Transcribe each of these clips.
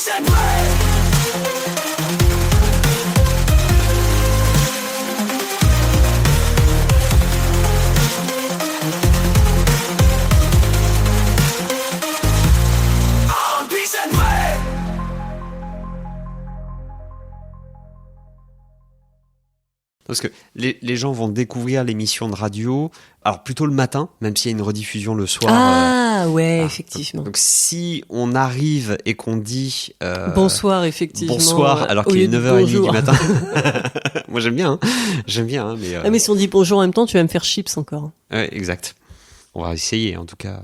Parce que les gens vont découvrir l'émission de radio, alors plutôt le matin, même s'il y a une rediffusion le soir. Ah ouais, effectivement. Donc si on arrive et qu'on dit bonsoir, effectivement. Bonsoir, alors qu'il est 9h30 du matin. Moi j'aime bien, mais... mais si on dit bonjour en même temps, tu vas me faire chips encore. Ouais, exact. On va essayer en tout cas.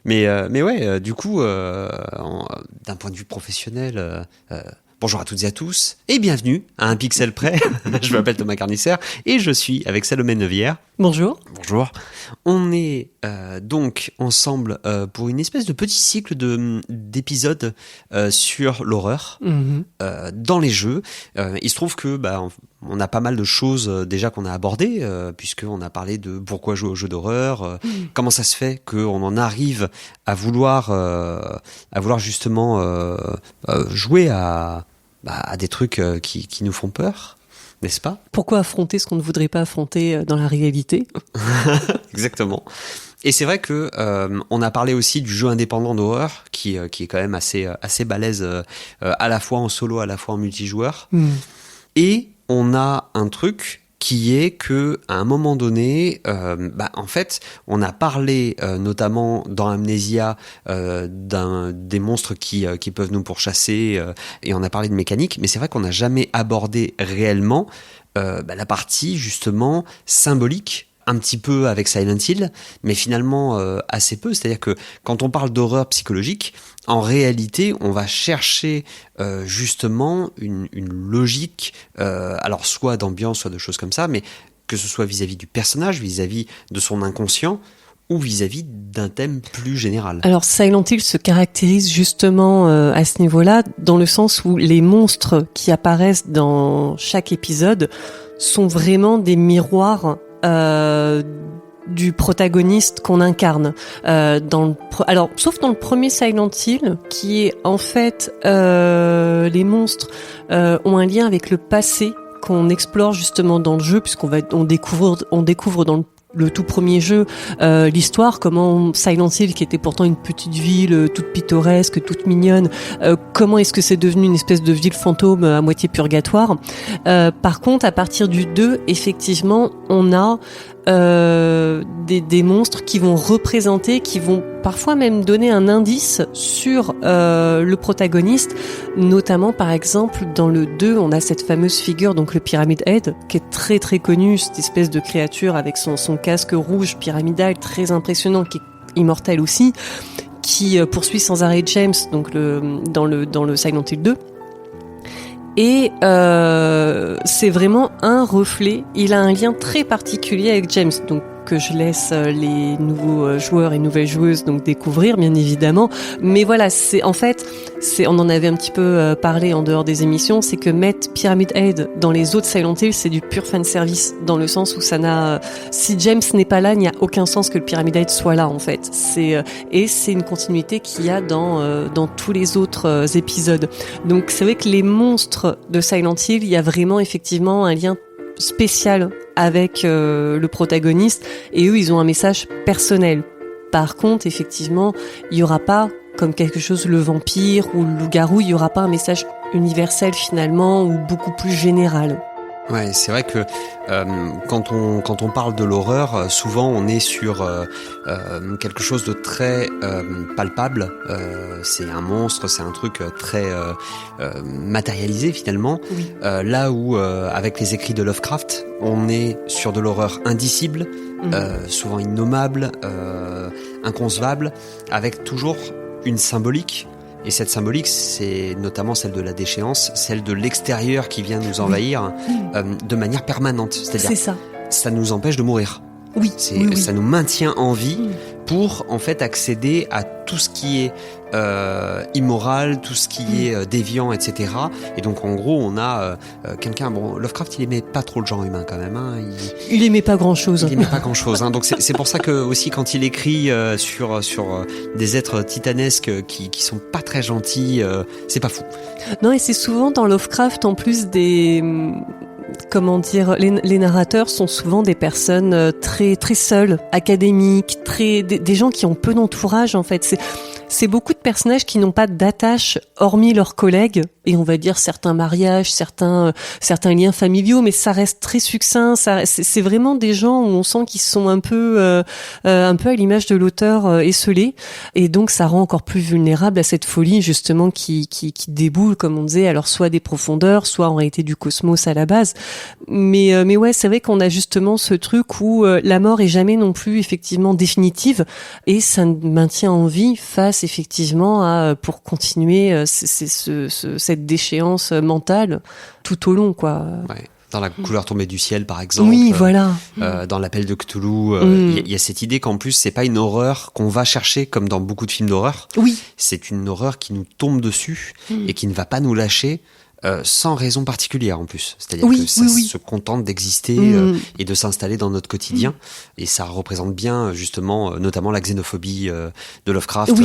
Mais ouais, du coup, d'un point de vue professionnel... Bonjour à toutes et à tous, et bienvenue à Un Pixel Près. Je m'appelle Thomas Carnisser, et je suis avec Salomé Neuvière. Bonjour. Bonjour. On est donc ensemble pour une espèce de petit cycle d'épisodes sur l'horreur dans les jeux. Il se trouve que on a pas mal de choses déjà qu'on a abordées, puisqu'on a parlé de pourquoi jouer aux jeux d'horreur, comment ça se fait qu'on en arrive à vouloir justement jouer à des trucs qui nous font peur, n'est-ce pas ? Pourquoi affronter ce qu'on ne voudrait pas affronter dans la réalité ? Exactement. Et c'est vrai que on a parlé aussi du jeu indépendant d'horreur qui est quand même assez balèze à la fois en solo, à la fois en multijoueur. Et on a un truc qui est que à un moment donné, en fait, on a parlé notamment dans Amnesia des monstres qui peuvent nous pourchasser, et on a parlé de mécanique, mais c'est vrai qu'on n'a jamais abordé réellement la partie justement symbolique, un petit peu avec Silent Hill, mais finalement assez peu. C'est-à-dire que quand on parle d'horreur psychologique, en réalité, on va chercher justement une logique, alors soit d'ambiance, soit de choses comme ça, mais que ce soit vis-à-vis du personnage, vis-à-vis de son inconscient, ou vis-à-vis d'un thème plus général. Alors Silent Hill se caractérise justement à ce niveau-là, dans le sens où les monstres qui apparaissent dans chaque épisode sont vraiment des miroirs du protagoniste qu'on incarne. Alors, sauf dans le premier Silent Hill, qui est en fait les monstres ont un lien avec le passé qu'on explore justement dans le jeu, puisqu'on découvre dans le tout premier jeu, l'histoire, comment Silent Hill, qui était pourtant une petite ville toute pittoresque, toute mignonne, comment est-ce que c'est devenu une espèce de ville fantôme à moitié purgatoire. Par contre, à partir du 2, effectivement, on a des monstres qui vont représenter, qui vont parfois même donner un indice sur le protagoniste, notamment par exemple dans le 2 on a cette fameuse figure, donc le Pyramid Head, qui est très très connu, cette espèce de créature avec son casque rouge pyramidal très impressionnant, qui est immortel aussi, qui poursuit sans arrêt James, donc dans le Silent Hill 2. Et c'est vraiment un reflet. Il a un lien très particulier avec James, donc que je laisse les nouveaux joueurs et nouvelles joueuses donc découvrir, bien évidemment. Mais voilà, on en avait un petit peu parlé en dehors des émissions, c'est que mettre Pyramid Head dans les autres Silent Hill, c'est du pur fanservice, dans le sens où si James n'est pas là, il n'y a aucun sens que le Pyramid Head soit là, en fait. Et c'est une continuité qu'il y a dans tous les autres épisodes. Donc c'est vrai que les monstres de Silent Hill, il y a vraiment effectivement un lien spécial avec le protagoniste, et eux ils ont un message personnel. Par contre, effectivement, il y aura pas, comme quelque chose, le vampire ou le loup-garou, il y aura pas un message universel finalement, ou beaucoup plus général. Ouais, c'est vrai que quand on parle de l'horreur, souvent on est sur quelque chose de très palpable. C'est un monstre, c'est un truc très matérialisé finalement. Oui. Là où avec les écrits de Lovecraft, on est sur de l'horreur indicible, souvent innommable, inconcevable, avec toujours une symbolique. Et cette symbolique, c'est notamment celle de la déchéance, celle de l'extérieur qui vient nous envahir de manière permanente. C'est-à-dire, ça nous empêche de mourir. Oui. Ça nous maintient en vie pour en fait accéder à tout ce qui est immoral, tout ce qui est déviant, etc. Et donc en gros on a quelqu'un, bon, Lovecraft il aimait pas trop le genre humain quand même, hein. Il aimait pas grand chose. Il aimait pas grand chose, hein. Donc c'est pour ça que aussi quand il écrit sur des êtres titanesques qui sont pas très gentils, c'est pas fou. Non, et c'est souvent dans Lovecraft en plus des... Comment dire, les narrateurs sont souvent des personnes très très seules, académiques, des gens qui ont peu d'entourage en fait. C'est beaucoup de personnages qui n'ont pas d'attache hormis leurs collègues et on va dire certains mariages, certains liens familiaux, mais ça reste très succinct. C'est vraiment des gens où on sent qu'ils sont un peu à l'image de l'auteur esseulé, et donc ça rend encore plus vulnérable à cette folie justement qui déboule, comme on disait, alors soit des profondeurs, soit en réalité du cosmos à la base. Mais ouais, c'est vrai qu'on a justement ce truc où la mort est jamais non plus effectivement définitive et ça maintient en vie face effectivement à pour continuer cette déchéance mentale tout au long, quoi. Ouais. Dans La couleur tombée du ciel, par exemple. Oui, voilà. Dans L'appel de Cthulhu, il y a cette idée qu'en plus, c'est pas une horreur qu'on va chercher comme dans beaucoup de films d'horreur. Oui. C'est une horreur qui nous tombe dessus et qui ne va pas nous lâcher. Sans raison particulière en plus. C'est-à-dire que ça se contente d'exister et de s'installer dans notre quotidien. Et ça représente bien justement, notamment la xénophobie de Lovecraft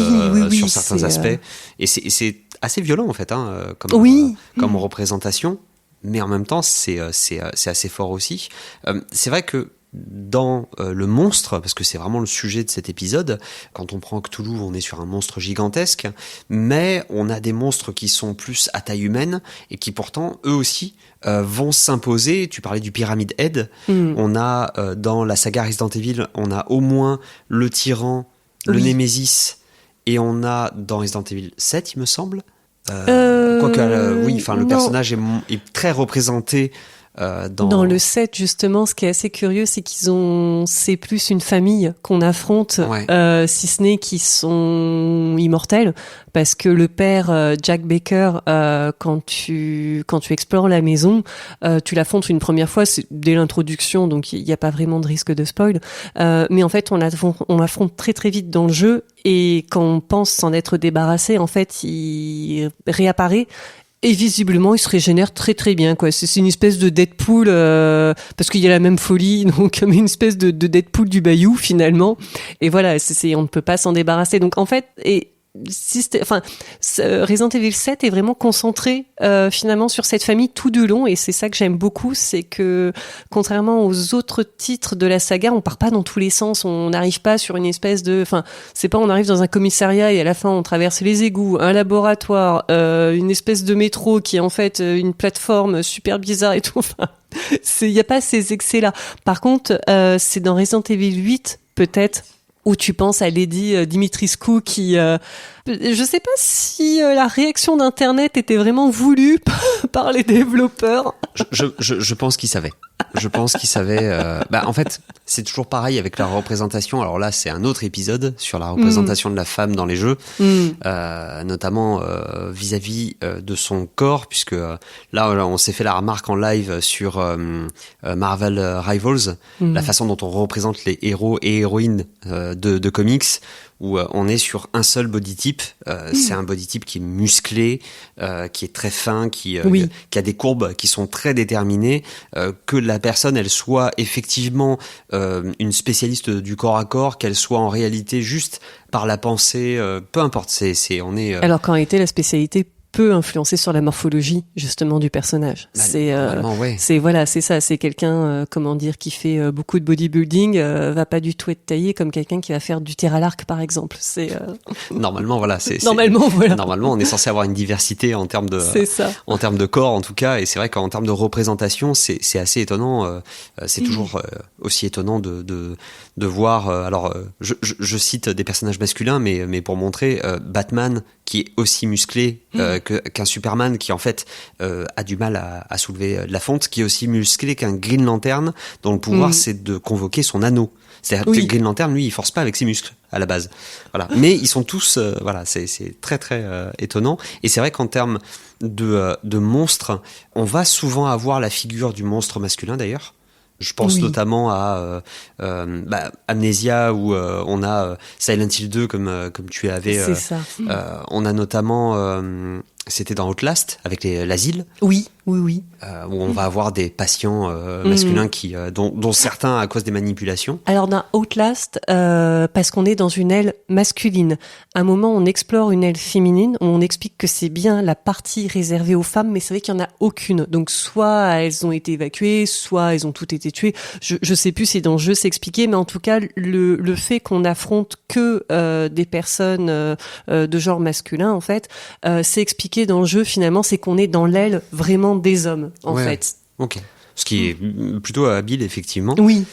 sur certains aspects. Et c'est assez violent en fait, hein, comme représentation. Mais en même temps, c'est assez fort aussi. C'est vrai que dans le monstre, parce que c'est vraiment le sujet de cet épisode, quand on prend Cthulhu, on est sur un monstre gigantesque, mais on a des monstres qui sont plus à taille humaine et qui pourtant, eux aussi, vont s'imposer. Tu parlais du Pyramid Head. On a, dans la saga Resident Evil, on a au moins le tyran, le Némésis, et on a, dans Resident Evil 7, il me semble, le personnage est très représenté. Dans le 7, justement, ce qui est assez curieux, c'est c'est plus une famille qu'on affronte, si ce n'est qu'ils sont immortels, parce que le père Jack Baker, quand tu explores la maison, tu l'affrontes une première fois, c'est dès l'introduction, donc il n'y a pas vraiment de risque de spoil, mais en fait on l'affronte très très vite dans le jeu, et quand on pense s'en être débarrassé, en fait il réapparaît. Et visiblement, il se régénère très très bien, quoi. C'est une espèce de Deadpool, parce qu'il y a la même folie, donc mais une espèce de Deadpool du Bayou finalement. Et voilà, on ne peut pas s'en débarrasser. Donc en fait, Resident Evil 7 est vraiment concentré finalement sur cette famille tout du long, et c'est ça que j'aime beaucoup, c'est que contrairement aux autres titres de la saga, on part pas dans tous les sens, on n'arrive pas sur une espèce de, c'est pas on arrive dans un commissariat et à la fin on traverse les égouts, un laboratoire, une espèce de métro qui est en fait une plateforme super bizarre et tout. Il y a pas ces excès là. Par contre, c'est dans Resident Evil 8 peut-être où tu penses à Lady Dimitrescu qui... je sais pas si la réaction d'Internet était vraiment voulue par les développeurs. Je pense qu'ils savaient. Je pense qu'ils savaient... en fait, c'est toujours pareil avec la représentation. Alors là, c'est un autre épisode sur la représentation de la femme dans les jeux, notamment vis-à-vis de son corps, puisque là, on s'est fait la remarque en live sur Marvel Rivals, la façon dont on représente les héros et héroïnes de comics, où on est sur un seul body type. C'est un body type qui est musclé, qui est très fin, qui a des courbes qui sont très déterminées, que la personne elle soit effectivement une spécialiste du corps à corps, qu'elle soit en réalité juste par la pensée, peu importe. Alors qu'en réalité la spécialité peut influencer sur la morphologie justement du personnage. C'est ça, c'est quelqu'un qui fait beaucoup de bodybuilding va pas du tout être taillé comme quelqu'un qui va faire du tir à l'arc par exemple. Normalement on est censé avoir une diversité en termes de corps en tout cas, et c'est vrai qu'en termes de représentation c'est assez étonnant. C'est toujours aussi étonnant de voir je cite des personnages masculins mais pour montrer Batman qui est aussi musclé qu'un Superman qui en fait a du mal à soulever de la fonte, qui est aussi musclé qu'un Green Lantern dont le pouvoir c'est de convoquer son anneau. C'est-à-dire que Green Lantern lui il force pas avec ses muscles à la base. Voilà. Mais ils sont tous c'est très très étonnant, et c'est vrai qu'en termes de monstres, on va souvent avoir la figure du monstre masculin d'ailleurs. Je pense notamment à Amnesia, où on a Silent Hill 2 comme tu avais. C'est ça. On a notamment, c'était dans Outlast avec l'asile. Oui. Où on va avoir des patients masculins dont certains à cause des manipulations. Alors dans Outlast, parce qu'on est dans une aile masculine, à un moment on explore une aile féminine, où on explique que c'est bien la partie réservée aux femmes, mais c'est vrai qu'il n'y en a aucune. Donc soit elles ont été évacuées, soit elles ont toutes été tuées. Je sais plus si dans le jeu c'est expliqué, mais en tout cas le fait qu'on affronte que des personnes de genre masculin, en fait, c'est expliqué dans le jeu finalement, c'est qu'on est dans l'aile vraiment des hommes, en fait. Ok. Ce qui est plutôt habile, effectivement. Oui.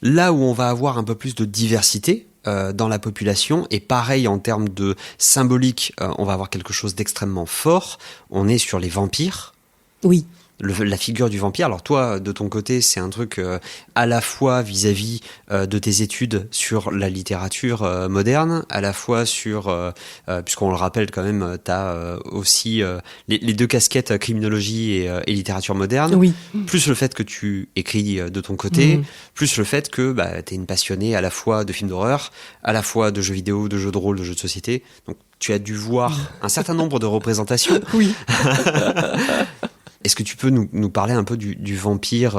Là où on va avoir un peu plus de diversité dans la population, et pareil en termes de symbolique, on va avoir quelque chose d'extrêmement fort. On est sur les vampires. Oui. La figure du vampire. Alors toi, de ton côté, c'est un truc à la fois vis-à-vis de tes études sur la littérature moderne, à la fois sur, puisqu'on le rappelle quand même, t'as aussi les deux casquettes criminologie et littérature moderne, oui. Plus le fait que tu écris de ton côté, plus le fait que t'es une passionnée à la fois de films d'horreur, à la fois de jeux vidéo, de jeux de rôle, de jeux de société. Donc tu as dû voir un certain nombre de représentations. Oui. Est-ce que tu peux nous parler un peu du vampire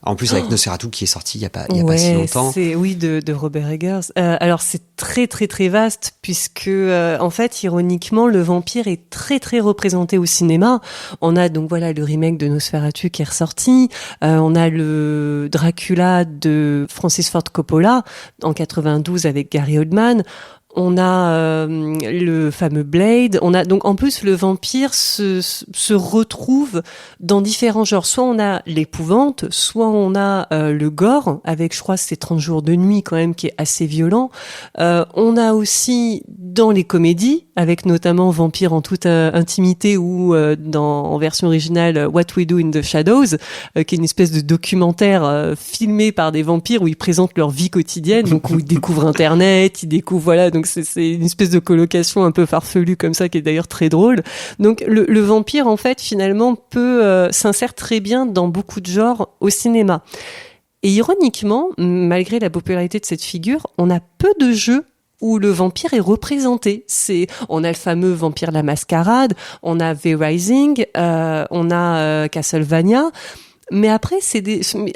en plus avec Nosferatu qui est sorti il y a pas si longtemps. Oui, de Robert Eggers. Alors c'est très très très vaste puisque en fait ironiquement le vampire est très très représenté au cinéma. On a donc voilà le remake de Nosferatu qui est ressorti. On a le Dracula de Francis Ford Coppola en 92 avec Gary Oldman. On a le fameux Blade. On a donc en plus le vampire se retrouve dans différents genres. Soit on a l'épouvante, soit on a le gore avec, je crois, c'est 30 jours de nuit quand même qui est assez violent. On a aussi dans les comédies avec notamment Vampire en toute intimité ou en version originale What We Do in the Shadows, qui est une espèce de documentaire filmé par des vampires où ils présentent leur vie quotidienne, donc où ils découvrent Internet, ils découvrent donc c'est une espèce de colocation un peu farfelue comme ça qui est d'ailleurs très drôle. Donc le vampire en fait finalement s'insère très bien dans beaucoup de genres au cinéma. Et ironiquement, malgré la popularité de cette figure, on a peu de jeux où le vampire est représenté. On a le fameux Vampire la Mascarade, on a V-Rising, on a Castlevania. Mais après,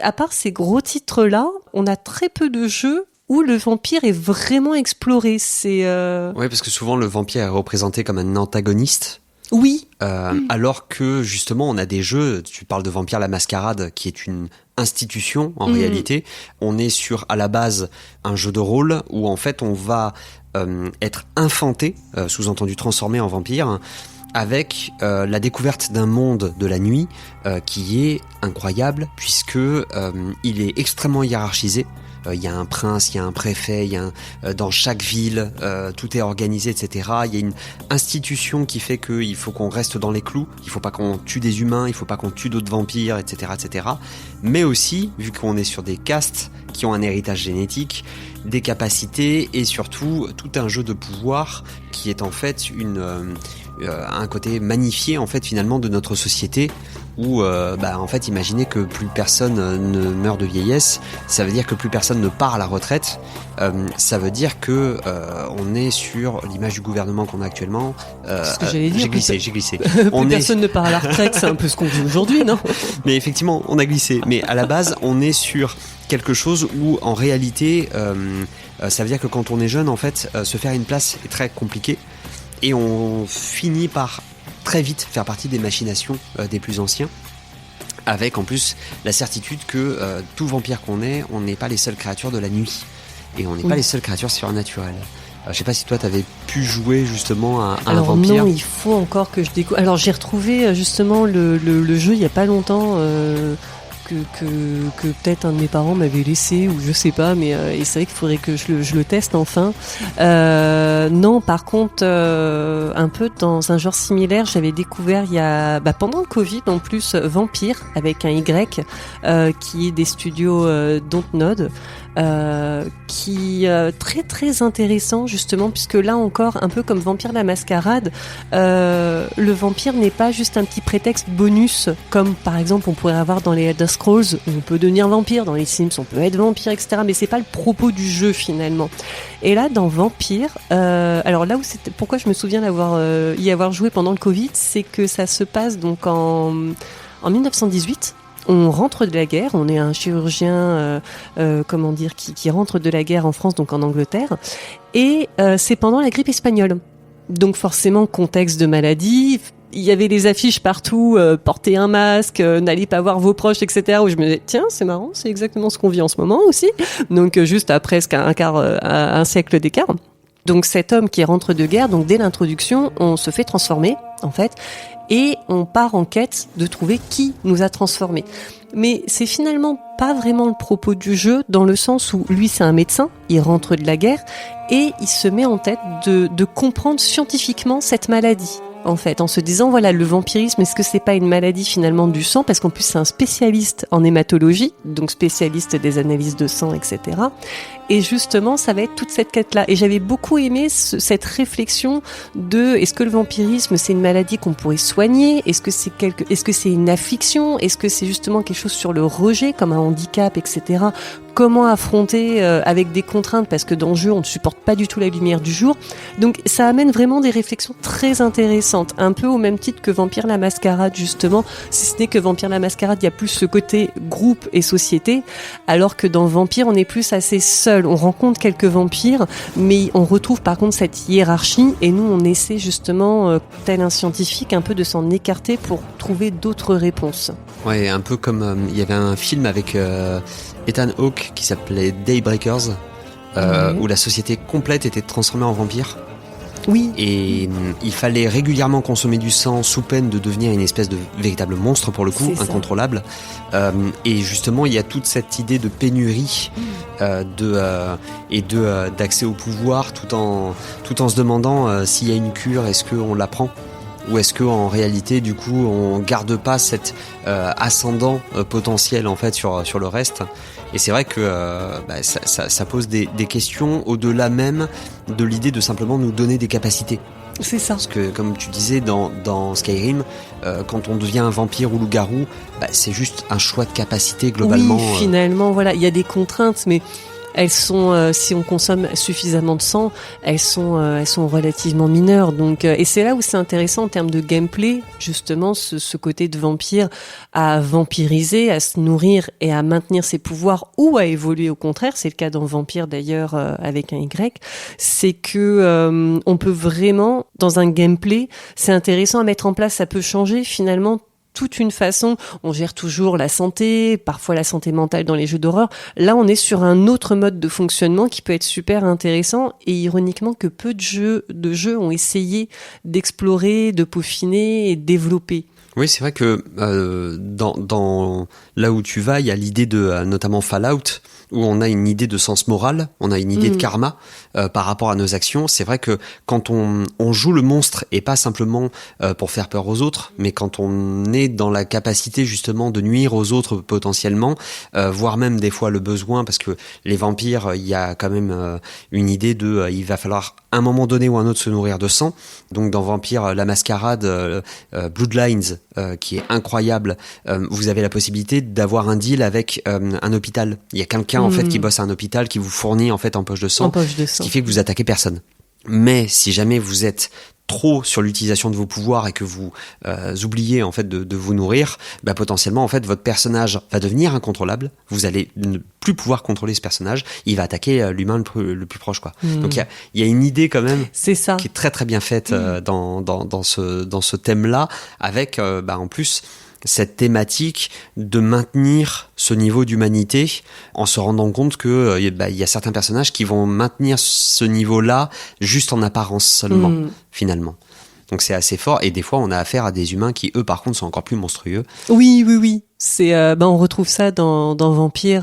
à part ces gros titres-là, on a très peu de jeux où le vampire est vraiment exploré. Oui, parce que souvent le vampire est représenté comme un antagoniste. Oui. Alors que justement, on a des jeux. Tu parles de Vampire la Mascarade, qui est une institution en réalité. On est sur à la base un jeu de rôle où en fait on va être infanté, sous-entendu transformé en vampire, avec la découverte d'un monde de la nuit qui est incroyable puisque il est extrêmement hiérarchisé. Il y a un prince, il y a un préfet, dans chaque ville, tout est organisé, etc. Il y a une institution qui fait qu'il faut qu'on reste dans les clous, il faut pas qu'on tue des humains, il faut pas qu'on tue d'autres vampires, etc., etc. Mais aussi, vu qu'on est sur des castes qui ont un héritage génétique, des capacités et surtout tout un jeu de pouvoir qui est en fait un côté magnifié en fait finalement de notre société où en fait imaginez que plus personne ne meurt de vieillesse, ça veut dire que plus personne ne part à la retraite, ça veut dire que on est sur l'image du gouvernement qu'on a actuellement. Ce que j'allais dire, j'ai glissé. Plus personne ne part à la retraite, c'est un peu ce qu'on vit aujourd'hui, non? Mais effectivement, on a glissé. Mais à la base, on est sur quelque chose où en réalité, ça veut dire que quand on est jeune, en fait, se faire une place est très compliqué et on finit par très vite faire partie des machinations des plus anciens, avec en plus la certitude que tout vampire qu'on est, on n'est pas les seules créatures de la nuit et on n'est pas les seules créatures surnaturelles. Je sais pas si toi t'avais pu jouer justement à un vampire. Alors non, il faut encore que je découvre. Alors j'ai retrouvé justement le jeu il y a pas longtemps que peut-être un de mes parents m'avait laissé ou je sais pas, mais et c'est vrai qu'il faudrait que je le teste enfin. Non, par contre, un peu dans un genre similaire, j'avais découvert il y a pendant le Covid en plus Vampire avec un Y qui est des studios Dontnod. Qui très très intéressant justement puisque là encore un peu comme Vampire la Mascarade, le vampire n'est pas juste un petit prétexte bonus comme par exemple on pourrait avoir dans les Elder Scrolls, on peut devenir vampire. Dans les Sims, on peut être vampire, etc. Mais c'est pas le propos du jeu finalement. Et là, dans Vampire, alors là où pourquoi je me souviens y avoir joué pendant le Covid, c'est que ça se passe donc en 1918. On rentre de la guerre, on est un chirurgien, qui rentre de la guerre en France, donc en Angleterre, et c'est pendant la grippe espagnole. Donc forcément, contexte de maladie, il y avait des affiches partout, portez un masque, n'allez pas voir vos proches, etc. Où je me disais, tiens, c'est marrant, c'est exactement ce qu'on vit en ce moment aussi. Donc juste à presque un siècle d'écart. Donc cet homme qui rentre de guerre, donc dès l'introduction, on se fait transformer, en fait, et on part en quête de trouver qui nous a transformés. Mais c'est finalement pas vraiment le propos du jeu, dans le sens où lui c'est un médecin, il rentre de la guerre, et il se met en tête de comprendre scientifiquement cette maladie. En fait, en se disant, voilà, le vampirisme, est-ce que c'est pas une maladie finalement du sang? Parce qu'en plus, c'est un spécialiste en hématologie, donc spécialiste des analyses de sang, etc. Et justement, ça va être toute cette quête-là. Et j'avais beaucoup aimé cette réflexion de, est-ce que le vampirisme, c'est une maladie qu'on pourrait soigner? Est-ce que c'est une affliction? Est-ce que c'est justement quelque chose sur le rejet, comme un handicap, etc.? Comment affronter avec des contraintes, parce que dans le jeu, on ne supporte pas du tout la lumière du jour. Donc, ça amène vraiment des réflexions très intéressantes, un peu au même titre que Vampire la Mascarade, justement, si ce n'est que Vampire la Mascarade, il y a plus ce côté groupe et société, alors que dans Vampire, on est plus assez seul. On rencontre quelques vampires, mais on retrouve par contre cette hiérarchie, et nous, on essaie justement, tel un scientifique, un peu de s'en écarter pour trouver d'autres réponses. Ouais, un peu comme il y avait un film avec Ethan Hawke qui s'appelait Daybreakers, où la société complète était transformée en vampire. Oui. Et il fallait régulièrement consommer du sang sous peine de devenir une espèce de véritable monstre pour le coup, incontrôlable. Et justement, il y a toute cette idée de pénurie d'accès au pouvoir, tout en se demandant s'il y a une cure, est-ce qu'on la prend? Ou est-ce qu'en réalité, du coup, on garde pas cet ascendant potentiel en fait sur le reste? Et c'est vrai que ça pose des questions au-delà même de l'idée de simplement nous donner des capacités. C'est ça. Parce que, comme tu disais dans Skyrim, quand on devient un vampire ou loup-garou, c'est juste un choix de capacité globalement. Oui, finalement, voilà, il y a des contraintes, mais elles sont, si on consomme suffisamment de sang, elles sont relativement mineures. Donc, et c'est là où c'est intéressant en termes de gameplay, justement, ce côté de vampire à vampiriser, à se nourrir et à maintenir ses pouvoirs ou à évoluer au contraire. C'est le cas dans Vampire d'ailleurs avec un Y. C'est que on peut vraiment, dans un gameplay, c'est intéressant à mettre en place. Ça peut changer finalement toute une façon. On gère toujours la santé, parfois la santé mentale dans les jeux d'horreur. Là, on est sur un autre mode de fonctionnement qui peut être super intéressant, et ironiquement que peu de jeux ont essayé d'explorer, de peaufiner et de développer. Oui, c'est vrai que dans là où tu vas, il y a l'idée de notamment Fallout, où on a une idée de sens moral, on a une idée de karma par rapport à nos actions. C'est vrai que quand on joue le monstre, et pas simplement pour faire peur aux autres, mais quand on est dans la capacité justement de nuire aux autres potentiellement, voire même des fois le besoin, parce que les vampires, il y a quand même une idée de il va falloir à un moment donné ou un autre se nourrir de sang. Donc dans Vampire la Mascarade, Bloodlines, qui est incroyable, vous avez la possibilité d'avoir un deal avec un hôpital. Il y a quelqu'un en fait qui bosse à un hôpital qui vous fournit en fait en poche de sang, ce qui fait que vous attaquez personne. Mais si jamais vous êtes trop sur l'utilisation de vos pouvoirs et que vous oubliez en fait de vous nourrir, potentiellement en fait votre personnage va devenir incontrôlable. Vous allez ne plus pouvoir contrôler ce personnage. Il va attaquer l'humain le plus proche, quoi. Donc il y a une idée quand même qui est très très bien faite dans ce thème-là, avec en plus cette thématique de maintenir ce niveau d'humanité en se rendant compte que il y a certains personnages qui vont maintenir ce niveau-là juste en apparence seulement, finalement. Donc c'est assez fort, et des fois on a affaire à des humains qui eux par contre sont encore plus monstrueux. Oui. C'est on retrouve ça dans Vampire,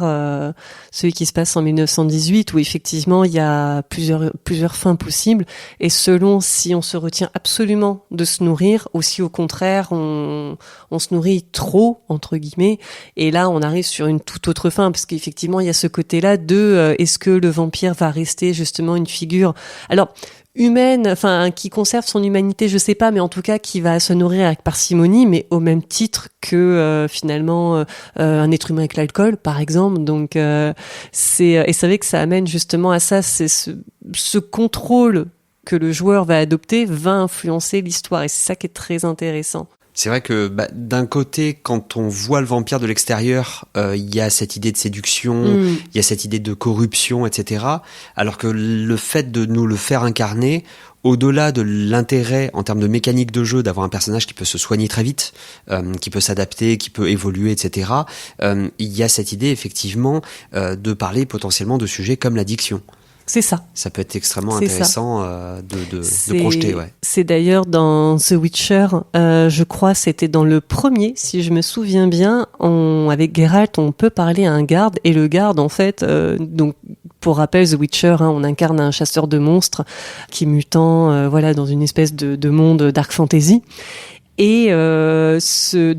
celui qui se passe en 1918, où effectivement il y a plusieurs fins possibles, et selon si on se retient absolument de se nourrir, ou si au contraire on se nourrit trop entre guillemets, et là on arrive sur une toute autre fin, parce qu'effectivement il y a ce côté-là de est-ce que le vampire va rester justement une figure. Alors humaine, enfin qui conserve son humanité, je sais pas, mais en tout cas qui va se nourrir avec parcimonie, mais au même titre que finalement un être humain avec l'alcool, par exemple. Donc et c'est vrai que ça amène justement à ça, c'est ce contrôle que le joueur va adopter va influencer l'histoire, et c'est ça qui est très intéressant. C'est vrai que d'un côté, quand on voit le vampire de l'extérieur, il y a cette idée de séduction, il y a cette idée de corruption, etc. Alors que le fait de nous le faire incarner, au-delà de l'intérêt en termes de mécanique de jeu d'avoir un personnage qui peut se soigner très vite, qui peut s'adapter, qui peut évoluer, etc., il y a cette idée effectivement de parler potentiellement de sujets comme l'addiction. C'est ça. Ça peut être extrêmement intéressant de projeter. Ouais. C'est d'ailleurs dans The Witcher, je crois c'était dans le premier, si je me souviens bien, avec Geralt, on peut parler à un garde, et le garde, en fait, donc pour rappel, The Witcher, on incarne un chasseur de monstres qui est mutant, voilà, dans une espèce de monde dark fantasy. Et ce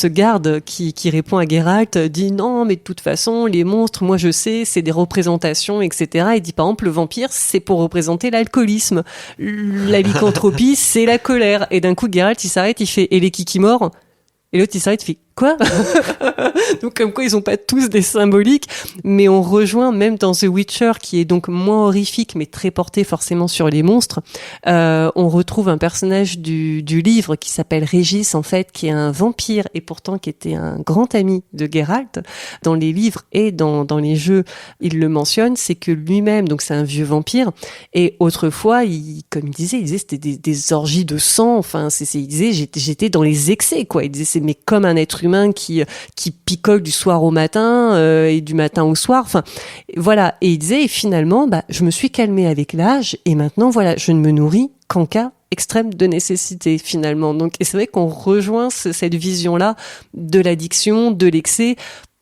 garde qui répond à Geralt dit non, mais de toute façon les monstres, moi je sais, c'est des représentations, etc. Il dit par exemple le vampire, c'est pour représenter l'alcoolisme, la lycanthropie, c'est la colère. Et d'un coup Geralt il s'arrête, il fait et les kikimores. Et l'autre il s'arrête, il fait quoi? Donc comme quoi ils ont pas tous des symboliques, mais on rejoint même dans The Witcher, qui est donc moins horrifique mais très porté forcément sur les monstres. On retrouve un personnage du livre qui s'appelle Régis, en fait, qui est un vampire et pourtant qui était un grand ami de Geralt. Dans les livres et dans les jeux, il le mentionne, c'est que lui-même, donc c'est un vieux vampire, et autrefois, comme il disait c'était des orgies de sang. Enfin, il disait j'étais dans les excès, quoi. Il disait c'est mais comme un être humain qui picole du soir au matin et du matin au soir, enfin voilà. Et il disait et finalement je me suis calmé avec l'âge et maintenant voilà, je ne me nourris qu'en cas extrême de nécessité finalement. Donc et c'est vrai qu'on rejoint cette vision là de l'addiction, de l'excès.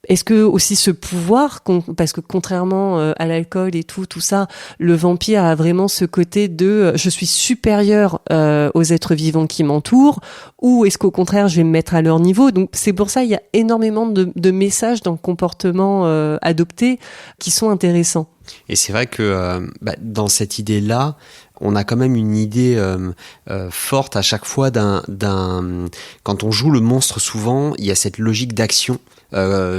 Est-ce que aussi ce pouvoir, parce que contrairement à l'alcool et tout ça, le vampire a vraiment ce côté de je suis supérieur aux êtres vivants qui m'entourent, ou est-ce qu'au contraire je vais me mettre à leur niveau? Donc c'est pour ça il y a énormément de messages dans le comportement adopté qui sont intéressants. Et c'est vrai que dans cette idée-là, on a quand même une idée forte à chaque fois quand on joue le monstre, souvent il y a cette logique d'action.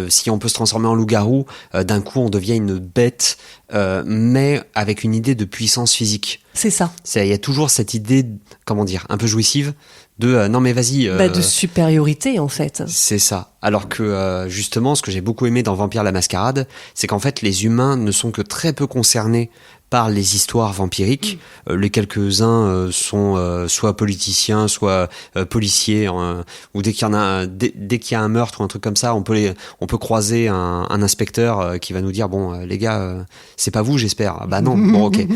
Si on peut se transformer en loup-garou, d'un coup on devient une bête, mais avec une idée de puissance physique. C'est ça. Il y a toujours cette idée, comment dire, un peu jouissive de non mais vas-y. De supériorité en fait. C'est ça. Alors que justement, ce que j'ai beaucoup aimé dans Vampire la Mascarade, c'est qu'en fait les humains ne sont que très peu concernés par les histoires vampiriques. Les quelques-uns sont soit politiciens, soit policiers, ou dès qu'il y a un meurtre ou un truc comme ça, on peut croiser un inspecteur qui va nous dire bon les gars, c'est pas vous, j'espère. Ah bah non, bon ok.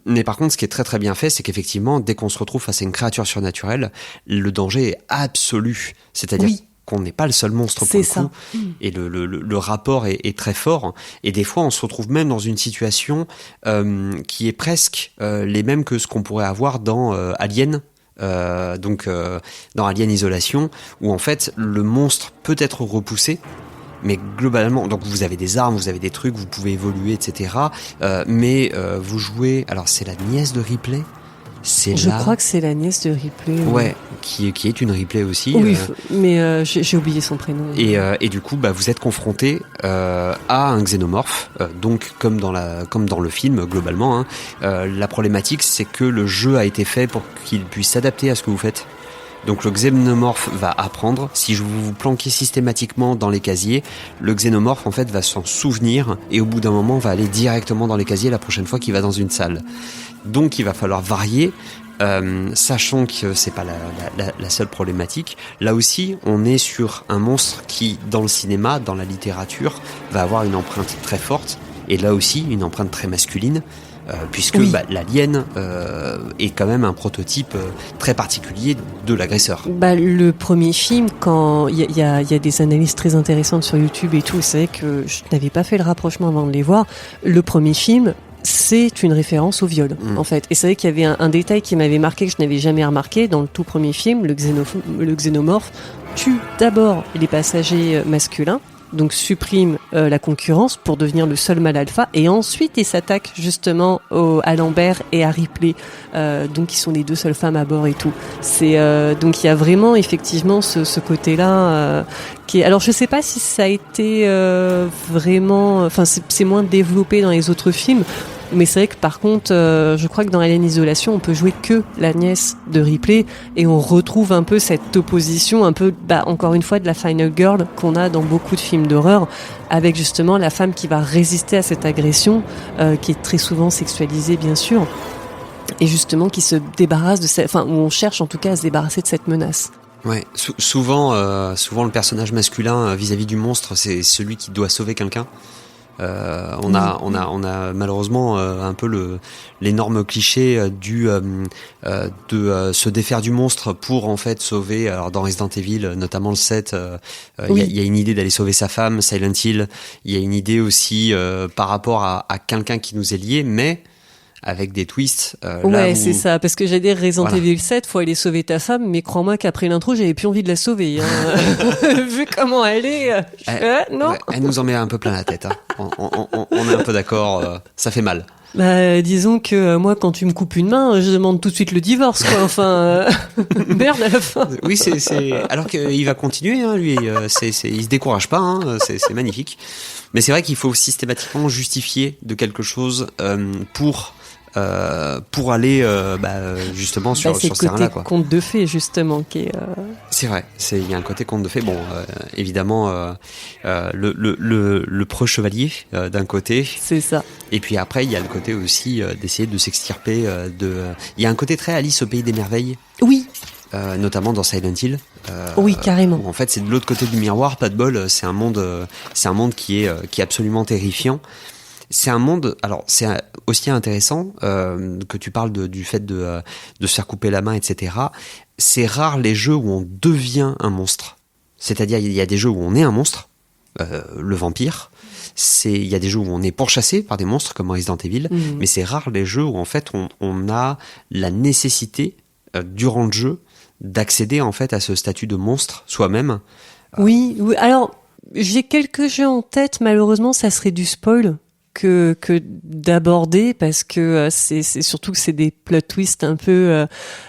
Mais par contre, ce qui est très très bien fait, c'est qu'effectivement, dès qu'on se retrouve face à une créature surnaturelle, le danger est absolu. C'est-à-dire qu'on n'est pas le seul monstre pour le coup, et le rapport est très fort, et des fois on se retrouve même dans une situation qui est presque les mêmes que ce qu'on pourrait avoir dans Alien, dans Alien Isolation, où en fait le monstre peut être repoussé, mais globalement, donc vous avez des armes, vous avez des trucs, vous pouvez évoluer, etc. Mais vous jouez, alors c'est la nièce de Ripley. Je crois que c'est la nièce de Ripley. Ouais, qui est une Ripley aussi. Oui, mais j'ai oublié son prénom. Et du coup, vous êtes confronté à un xénomorphe. Donc, comme dans le film, globalement, la problématique, c'est que le jeu a été fait pour qu'il puisse s'adapter à ce que vous faites. Donc le xénomorphe va apprendre. Si je vous planquez systématiquement dans les casiers, le xénomorphe en fait va s'en souvenir et au bout d'un moment va aller directement dans les casiers la prochaine fois qu'il va dans une salle. Donc il va falloir varier, sachant que c'est pas la seule problématique. Là aussi, on est sur un monstre qui, dans le cinéma, dans la littérature, va avoir une empreinte très forte, et là aussi une empreinte très masculine. Puisque l'alien est quand même un prototype très particulier de l'agresseur. Le premier film, quand il y a des analyses très intéressantes sur YouTube et tout, et c'est vrai que je n'avais pas fait le rapprochement avant de les voir. Le premier film, c'est une référence au viol, en fait. Et c'est vrai qu'il y avait un détail qui m'avait marqué, que je n'avais jamais remarqué. Dans le tout premier film, le xénomorphe tue d'abord les passagers masculins, donc supprime la concurrence pour devenir le seul mâle alpha, et ensuite il s'attaque justement à Lambert et à Ripley, donc qui sont les 2 seules femmes à bord et tout. C'est donc il y a vraiment effectivement ce côté-là qui est... Alors je sais pas si ça a été vraiment, enfin c'est moins développé dans les autres films. Mais c'est vrai que par contre, je crois que dans Alien Isolation, on peut jouer que la nièce de Ripley et on retrouve un peu cette opposition, un peu, encore une fois, de la Final Girl qu'on a dans beaucoup de films d'horreur, avec justement la femme qui va résister à cette agression, qui est très souvent sexualisée, bien sûr, et justement qui se débarrasse de cette, enfin, où on cherche en tout cas à se débarrasser de cette menace. Ouais, souvent le personnage masculin vis-à-vis du monstre, c'est celui qui doit sauver quelqu'un. On a malheureusement un peu l'énorme cliché de se défaire du monstre pour en fait sauver. Alors dans Resident Evil, notamment le 7, il y a une idée d'aller sauver sa femme. Silent Hill, il y a une idée aussi par rapport à quelqu'un qui nous est lié, mais avec des twists. Ouais, c'est ça, parce que j'ai dit Resident Evil 7, faut aller sauver ta femme, mais crois-moi qu'après l'intro, j'avais plus envie de la sauver. Hein. Vu comment elle est, non. Ouais, elle nous en met un peu plein la tête. Hein. On est un peu d'accord, ça fait mal. Disons que moi, quand tu me coupes une main, je demande tout de suite le divorce, quoi. Enfin, merde à la fin. Oui, c'est alors qu'il va continuer, hein, lui. Il se décourage pas. Hein, c'est magnifique. Mais c'est vrai qu'il faut systématiquement justifier de quelque chose pour aller justement sur ce terrain-là, quoi. C'est le côté conte de fées, justement, qui est. C'est vrai, il y a un côté conte de fées. Bon, évidemment, le preux chevalier d'un côté. C'est ça. Et puis après, il y a le côté aussi d'essayer de s'extirper il y a un côté très Alice au pays des merveilles. Oui. Notamment dans Silent Hill. Oui, carrément. Où en fait, c'est de l'autre côté du miroir, pas de bol. C'est un monde qui est absolument terrifiant. C'est un monde, alors c'est aussi intéressant que tu parles du fait de se faire couper la main, etc. C'est rare les jeux où on devient un monstre. C'est-à-dire, il y a des jeux où on est un monstre, le vampire. Il y a des jeux où on est pourchassé par des monstres comme Resident Evil, mais c'est rare les jeux où en fait on a la nécessité durant le jeu d'accéder en fait à ce statut de monstre soi-même. Oui. Alors j'ai quelques jeux en tête. Malheureusement, ça serait du spoil que d'aborder, parce que c'est surtout que c'est des plot twists un peu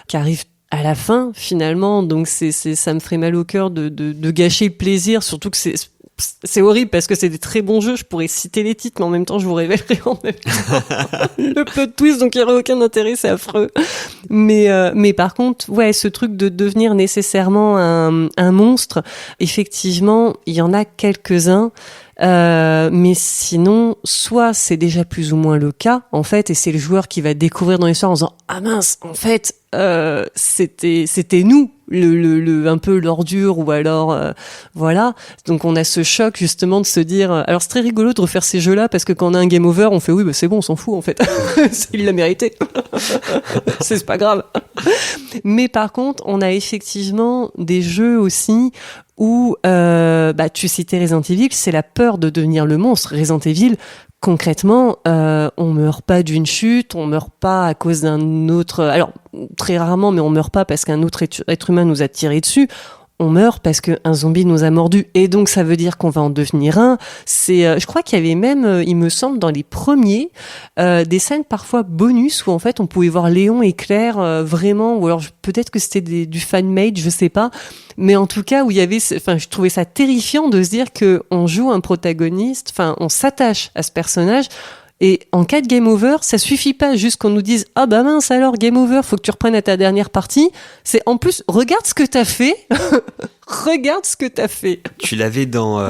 qui arrivent à la fin finalement, donc ça me ferait mal au cœur de gâcher le plaisir, surtout que c'est horrible parce que c'est des très bons jeux, je pourrais citer les titres mais en même temps je vous révélerai en même temps le plot twist, donc il n'y aurait aucun intérêt, c'est affreux, mais par contre ouais, ce truc de devenir nécessairement un monstre, effectivement il y en a quelques-uns. Mais sinon, soit c'est déjà plus ou moins le cas, en fait, et c'est le joueur qui va découvrir dans l'histoire en disant ah mince, en fait, c'était nous, le un peu l'ordure, ou alors voilà. Donc on a ce choc justement de se dire. Alors c'est très rigolo de refaire ces jeux-là parce que quand on a un game over, on fait oui, c'est bon, on s'en fout en fait, il l'a mérité, c'est pas grave. Mais par contre, on a effectivement des jeux aussi où tu citais Resident Evil, c'est la peur de devenir le monstre. Resident Evil, concrètement, on meurt pas d'une chute, on meurt pas à cause d'un autre... Alors, très rarement, mais on meurt pas parce qu'un autre être humain nous a tiré dessus. On meurt parce qu'un zombie nous a mordu, et donc ça veut dire qu'on va en devenir un. Je crois qu'il y avait même, il me semble, dans les premiers, des scènes parfois bonus où en fait on pouvait voir Léon et Claire vraiment, ou alors peut-être que c'était du fan-made, je sais pas, mais en tout cas où il y avait, enfin je trouvais ça terrifiant de se dire que on joue un protagoniste, enfin on s'attache à ce personnage. Et en cas de game over, ça suffit pas juste qu'on nous dise ah bah mince alors game over, faut que tu reprennes à ta dernière partie. C'est en plus regarde ce que t'as fait. Regarde ce que t'as fait. Tu l'avais dans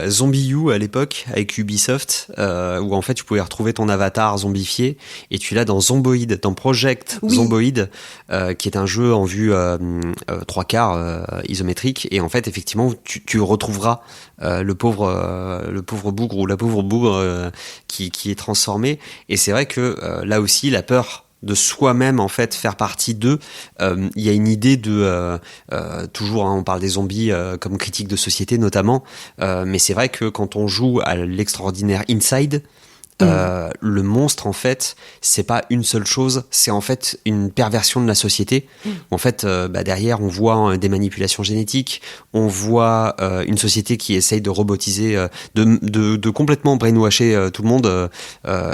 Zombie U à l'époque avec Ubisoft, où en fait tu pouvais retrouver ton avatar zombifié, et tu l'as dans Zomboid, dans Project Zomboid, qui est un jeu en vue 3/4 isométrique, et en fait effectivement tu retrouveras le pauvre bougre ou la pauvre bougre qui est transformé, et c'est vrai que là aussi la peur de soi-même en fait faire partie d'eux. Il y a une idée de toujours, on parle des zombies comme critique de société notamment, mais c'est vrai que quand on joue à l'extraordinaire Inside, le monstre en fait c'est pas une seule chose, c'est en fait une perversion de la société. En fait derrière on voit des manipulations génétiques, on voit une société qui essaye de robotiser, de complètement brainwasher tout le monde,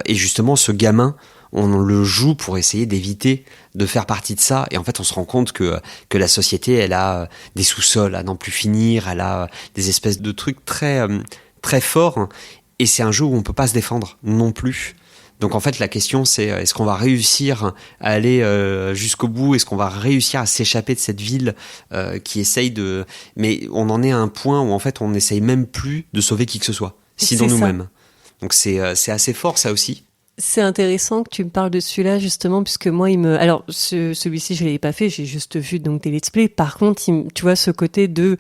et justement ce gamin on le joue pour essayer d'éviter de faire partie de ça, et en fait on se rend compte que la société elle a des sous-sols à n'en plus finir, elle a des espèces de trucs très très forts, et c'est un jeu où on peut pas se défendre non plus. Donc en fait la question c'est est-ce qu'on va réussir à aller jusqu'au bout, est-ce qu'on va réussir à s'échapper de cette ville qui essaye de... Mais on en est à un point où en fait on n'essaye même plus de sauver qui que ce soit, sinon nous-mêmes. Donc c'est assez fort ça aussi. C'est intéressant que tu me parles de celui-là justement, puisque moi alors celui-ci je l'avais pas fait, j'ai juste vu donc des let's play. Par contre tu vois ce côté de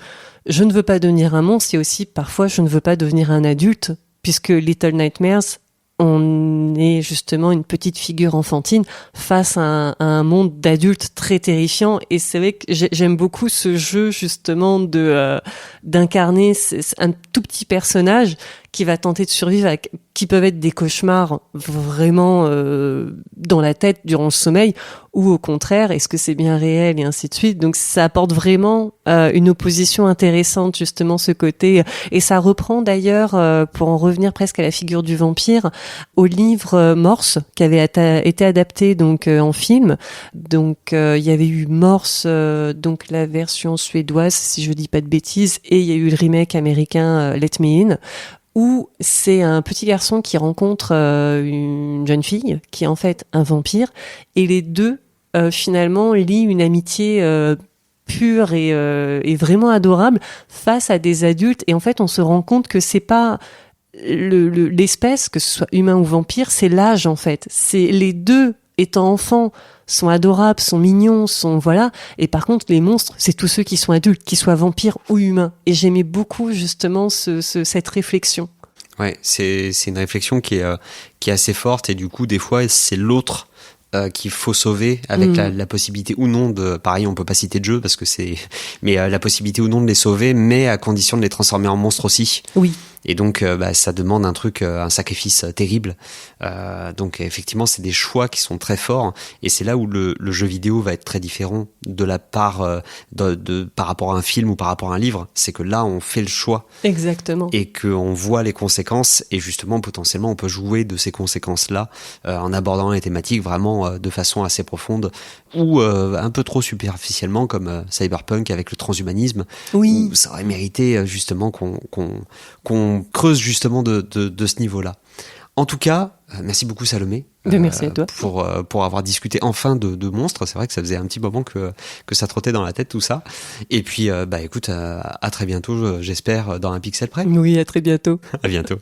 je ne veux pas devenir un monstre, et aussi parfois je ne veux pas devenir un adulte, puisque Little Nightmares, on est justement une petite figure enfantine face à un monde d'adultes très terrifiant. Et c'est vrai que j'aime beaucoup ce jeu justement d'incarner un tout petit personnage qui va tenter de survivre qui peuvent être des cauchemars vraiment dans la tête durant le sommeil, ou au contraire, est-ce que c'est bien réel, et ainsi de suite. Donc ça apporte vraiment une opposition intéressante, justement, ce côté. Et ça reprend d'ailleurs, pour en revenir presque à la figure du vampire, au livre Morse, qui avait été adapté donc en film. Donc il y avait eu Morse, donc la version suédoise, si je dis pas de bêtises, et il y a eu le remake américain Let Me In, où c'est un petit garçon qui rencontre une jeune fille qui est en fait un vampire, et les deux finalement lient une amitié pure et vraiment adorable face à des adultes. Et en fait on se rend compte que c'est pas l'espèce, que ce soit humain ou vampire, c'est l'âge en fait. C'est les deux étant enfants sont adorables, sont mignons, sont voilà. Et par contre, les monstres, c'est tous ceux qui sont adultes, qu'ils soient vampires ou humains. Et j'aimais beaucoup justement cette réflexion. Ouais, c'est une réflexion qui est assez forte, et du coup, des fois, c'est l'autre qu'il faut sauver avec la possibilité ou non de... Pareil, on peut pas citer de jeu parce que c'est... Mais la possibilité ou non de les sauver, mais à condition de les transformer en monstres aussi. Oui. Et donc, ça demande un sacrifice terrible. Donc, effectivement, c'est des choix qui sont très forts. Et c'est là où le jeu vidéo va être très différent de la part par rapport à un film ou par rapport à un livre. C'est que là, on fait le choix. Exactement. Et qu'on voit les conséquences. Et justement, potentiellement, on peut jouer de ces conséquences-là en abordant les thématiques vraiment de façon assez profonde, ou un peu trop superficiellement, comme Cyberpunk avec le transhumanisme. Oui. Où ça aurait mérité justement qu'on creuse justement de ce niveau-là. En tout cas, merci beaucoup Salomé. Merci à toi. Pour avoir discuté enfin de monstres. C'est vrai que ça faisait un petit moment que ça trottait dans la tête tout ça. Et puis, écoute, à très bientôt, j'espère, dans un pixel près. Oui, à très bientôt. À bientôt.